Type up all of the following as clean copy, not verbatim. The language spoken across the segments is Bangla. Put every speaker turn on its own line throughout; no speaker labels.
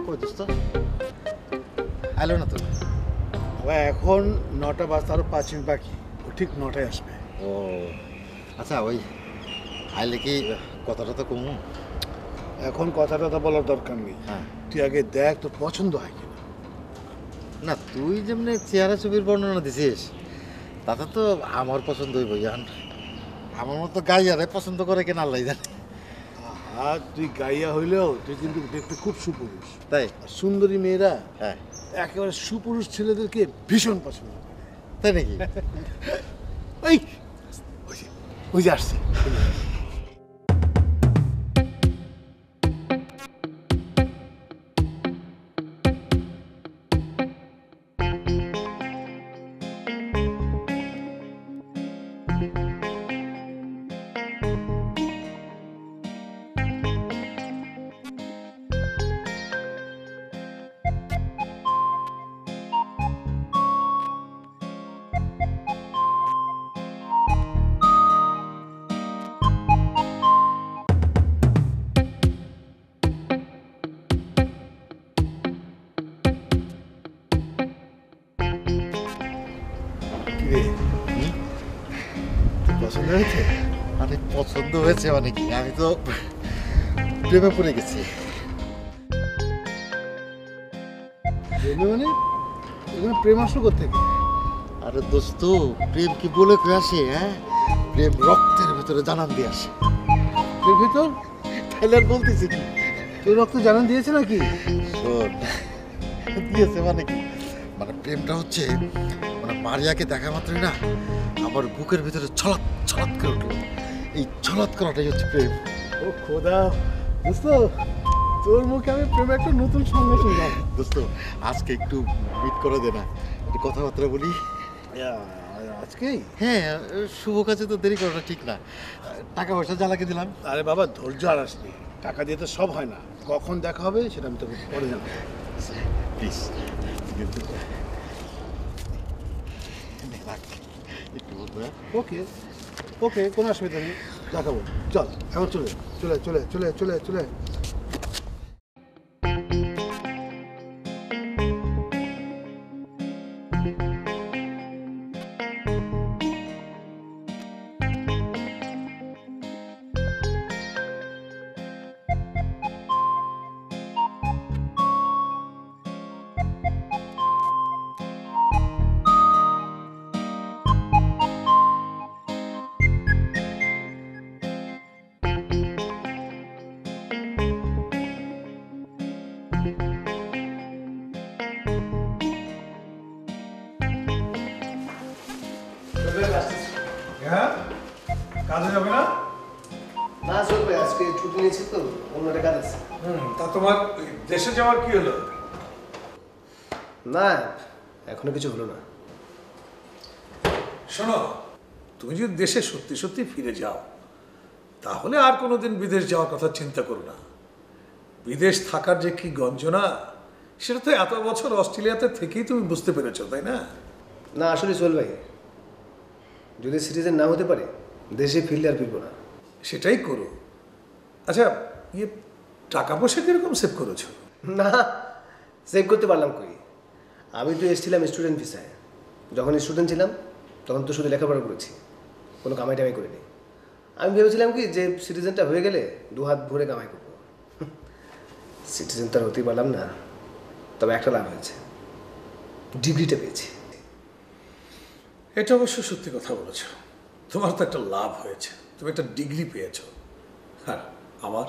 কই দোস্ত আইলো না তো?
এখন 9টা বাজতে আরো 5 মিনিট বাকি, ও ঠিক 9টায় আসবে।
ও আচ্ছা, ওই আইলে কি কথাটা তো কমু?
এখন কথাটা বলার দরকার নেই।
হ্যাঁ,
তুই আগে দেখ তোর পছন্দ হয় কিনা।
না তুই যেমনি চেহারা ছবির বর্ণনা দিছিস তাতে তো আমার পছন্দ হইব। জান আমার মতো গাইয়ারে পছন্দ করে কেন আল্লাহ জানে।
আর তুই গাইয়া হইলেও তুই কিন্তু দেখতে খুব সুপুরুষ।
তাই?
আর সুন্দরী মেয়েরা
হ্যাঁ,
একেবারে সুপুরুষ ছেলেদেরকে ভীষণ পছন্দ করে।
তাই নাকি?
ওই ওই যে, ওই যে আসছে। কিরে, তোর পছন্দ হয়েছে?
আরে পছন্দ হয়েছে মানে কি, আমি তো প্রেমে পড়ে গেছি।
প্রেমে মানে এখানে প্রেম আসলো কোত্থেকে?
আরে দোস্ত, প্রেম কি বলে কয়ে আসে? হ্যাঁ, প্রেম রক্তের ভিতরে জানান দিয়ে আসে।
তোর ভিতর
তাইলে আর বলতেছি কি?
তোর রক্ত জানান দিয়েছে নাকি?
শোন, দিয়েছে মানে কি, মানে প্রেমটা হচ্ছে মানে মারিয়াকে দেখা মাত্রই না আমার বুকের ভিতরে ছলাৎ ছলাৎ করে উঠলো। এই ছলাৎ করাটাই হচ্ছে প্রেম।
ও খোদা, দোস্ত তোর মুখে আমি প্রেমে একটা নতুন সংজ্ঞা শুনলাম।
দোস্ত আজকে একটু মিট করে দে না, একটু কথাবার্তা বলি।
আজকেই?
হ্যাঁ, শুভ কাজে তো দেরি করাটা ঠিক না। টাকা পয়সা জ্বালাকে দিলাম।
আরে বাবা ধৈর্য আর আসনি, টাকা দিয়ে তো সব হয় না। কখন দেখা হবে সেটা আমি তোকে পরে জানাবো।
প্লিজ একটু বলবো।
ওকে ওকে, কোনো অসুবিধা নেই, দেখাবো। চল এখন চলে চলে চলে চলে চলে চলে।
হ্যাঁ, কাজে যাবে না?
না চলবে, আজকে ছুটি নিয়েছি তো, অন্য একটা কাজ আছে।
তা তোমার দেশে যাওয়ার কি হলো?
না এখনো কিছু হলো না।
শোনো, তুমি যদি দেশে সত্যি সত্যি ফিরে যাও তাহলে আর কোনোদিন বিদেশ যাওয়ার কথা চিন্তা করো না। বিদেশ থাকার যে কি গঞ্জনা সেটা তো এত বছর অস্ট্রেলিয়াতে থেকেই তুমি বুঝতে পেরেছো, তাই না?
না আসলে চল ভাই, যদি সিটিজেন না হতে পারে দেশে ফিরলে আর ফিরবো না।
সেটাই করো। আচ্ছা, ইয়ে টাকা পয়সা কিরকম সেভ করেছো?
না সেভ করতে পারলাম কই, আমি তো এসেছিলাম স্টুডেন্ট ভিসায়। যখন স্টুডেন্ট ছিলাম তখন তো শুধু লেখাপড়া করেছি, কোনো কামাই টামাই করিনি। আমি ভেবেছিলাম কি যে সিটিজেনটা হয়ে গেলে দু হাত ভরে কামাই করবো। সিটিজেন তো আর হতেই পারলাম না। তবে একটা লাভ হয়েছে, ডিগ্রিটা পেয়েছি।
এটা অবশ্য সত্যি কথা বলেছো, তোমার তো একটা লাভ হয়েছে, তুমি একটা ডিগ্রি পেয়েছো। আর আমার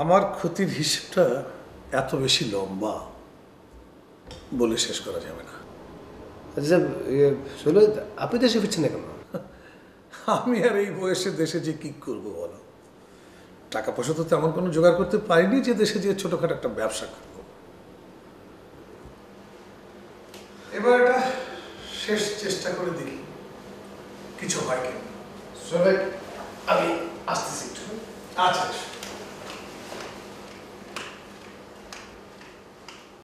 আমার ক্ষতির হিসেবটা এত বেশি লম্বা বলে শেষ করা যাবে না।
আচ্ছা শোনো, আপনি দেশে ফিরছেন না কেন?
আমি আর এই বয়সে দেশে যে কি করবো বলো, টাকা পয়সা তো তেমন কোনো জোগাড় করতে পারিনি যে দেশে যে ছোটখাটো একটা ব্যবসা করবো। এবার এটা শেষ চেষ্টা করে দেখি কিছু হয় কি।
আমি আসতেছি একটু।
আচ্ছা।